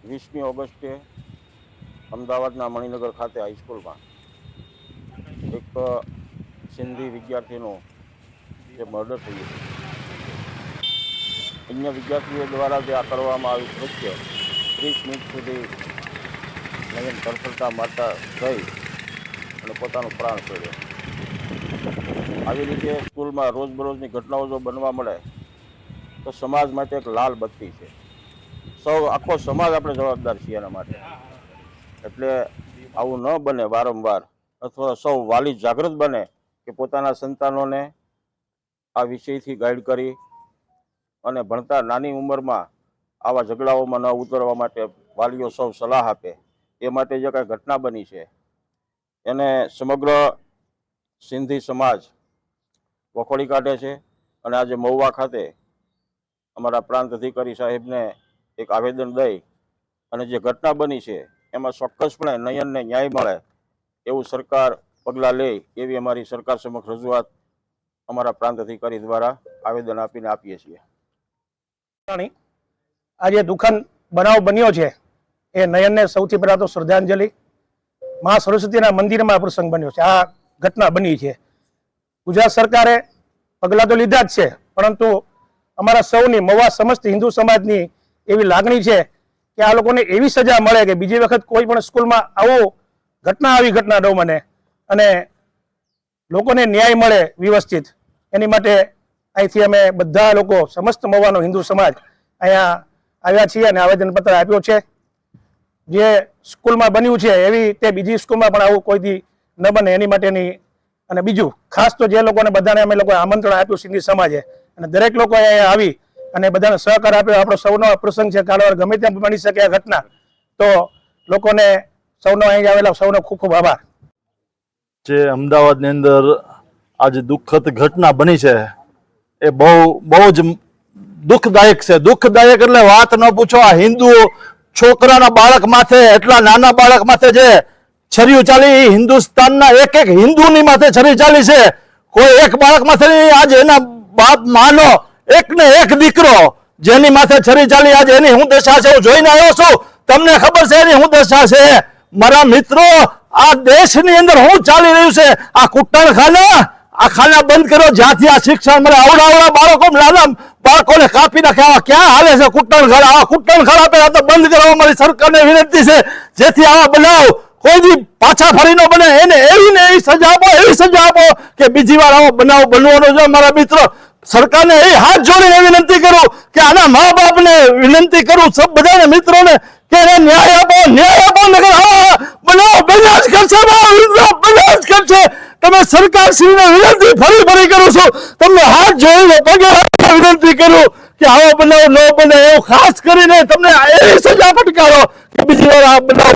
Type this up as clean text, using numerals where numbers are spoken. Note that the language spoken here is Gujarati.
20મી ઓગસ્ટે અમદાવાદના મણિનગર ખાતે હાઈસ્કૂલમાં એક સિંધી વિદ્યાર્થીનું જે મર્ડર થયું છે, અન્ય વિદ્યાર્થીઓ દ્વારા જે આ કરવામાં આવ્યું કૃત્ય 30 મિનિટ સુધી નયન તરફડતા મારતા થઈ અને પોતાનું પ્રાણ છોડ્યો. આવી રીતે સ્કૂલમાં રોજબરોજની ઘટનાઓ જો બનવા મળે તો સમાજ માટે એક લાલ બત્તી છે. આખો સમાજ આપણે જવાબદાર છીએ એના માટે. એટલે આવું ન બને વારંવાર, અથવા સૌ વાલી જાગૃત બને કે પોતાના સંતાનોને આ વિષયથી ગાઈડ કરી અને ભણતા નાની ઉંમરમાં આવા ઝઘડાઓમાં ન ઉતરવા માટે વાલીઓ સૌ સલાહ આપે. એ માટે જે કાંઈ ઘટના બની છે એને સમગ્ર સિંધી સમાજ વખોડી કાઢે છે. અને આજે મહુવા ખાતે અમારા પ્રાંત અધિકારી સાહેબને એક આવેદન દઈ અને જે ઘટના બની છે એમાં ચોક્કસપણે નયનને ન્યાય મળે એવું સરકાર પગલાં લે એવી અમારી સરકાર સમક્ષ રજૂઆત અમારા પ્રાંત અધિકારી દ્વારા આવેદન આપીને આપીએ છીએ. આજે દુઃખદ બનાવ બન્યો છે એ નયનને સૌથી પહેલા તો શ્રદ્ધાંજલિ. મા સરસ્વતીના મંદિરમાં પ્રસંગ બન્યો છે. આ ઘટના બની છે. ગુજરાત સરકારે પગલાં તો લીધા જ છે, પરંતુ અમારા સૌની મહુવા સમસ્ત હિન્દુ સમાજની એવી લાગણી છે કે આ લોકોને એવી સજા મળે કે બીજી વખત કોઈ પણ સ્કૂલમાં આવી ઘટના ન બને અને લોકોને ન્યાય મળે વ્યવસ્થિત. એની માટે અહીંથી અમે બધા લોકો સમસ્ત મહુવાનો હિન્દુ સમાજ અહીંયા આવ્યા છીએ અને આવેદનપત્ર આપ્યો છે. જે સ્કૂલમાં બન્યું છે એવી તે બીજી સ્કૂલમાં પણ આવું કોઈથી ન બને એની માટેની. અને બીજું ખાસ તો જે લોકોને બધાને અમે લોકોએ આમંત્રણ આપ્યું સિંધી સમાજે, અને દરેક લોકોએ અહીંયા આવી અને બધાને સહકાર આપ્યો. આપણો સૌનો પ્રસંગ છે, કાળવાર ગમે ત્યાં બની શકે આ ઘટના. તો લોકોને સૌનો અહીં આવેલા સૌનો ખૂબ ખૂબ આભાર. જે અમદાવાદની અંદર આજે દુઃખદ ઘટના બની છે એ બહુ જ દુઃખદાયક છે. દુઃખદાયક એટલે વાત ન પૂછો. આ હિન્દુ છોકરાના બાળક માથે, એટલા નાના બાળક માથે જે છરીઓ ચાલી, હિન્દુસ્તાનના એક એક હિન્દુની માથે છરી ચાલી છે. કોઈ એક બાળક માથે આજે એના બાપ માનો એક ને એક દીકરો જેની માથે છરી ચાલી, આજે એની હું દશા છે હું જોઈને આવ્યો છું. તમને ખબર છે એની હું દશા છે? મારા મિત્રો, આ દેશની અંદર શું ચાલી રહ્યું છે? આ કુટ્ટણખાના, આ ખાના બંધ કરો જ્યાંથી આ શિક્ષણ મળે. આવડા બાળકો, નાના બાળકોને કાપી નાખ્યા. ક્યાં હાલે છે કુટ્ટણખાના? આવા કુટ્ટણખાના પેલા તો બંધ કરવા મારી સરકારને વિનંતી છે, જેથી આવા બનાવ કોઈ દી પાછા ફરી ન બને. એને એવી ને એવી સજા આપો, એવી સજા આપો કે બીજી વાર આવો બનાવ બનવાનો છે. મારા મિત્રો, સરકારને એ હાથ જોડીને વિનંતી કરું કે આના મા બાપને વિનંતી કરું, સબ બધાને મિત્રોને કે એને ન્યાય આપો, ન્યાય આપો. નકર આવા બનાવ બન્યા જ કરશે, બન્યા જ કરશે. તમે સરકારશ્રીને વિનંતી ફરી કરું છું, તમને હાથ જોડીને પગે વિનંતી કરું કે આવો બનાવ ન બને. એવું ખાસ કરીને તમને એવી સજા ફટકારો કે બીજી વાર આ બનાવ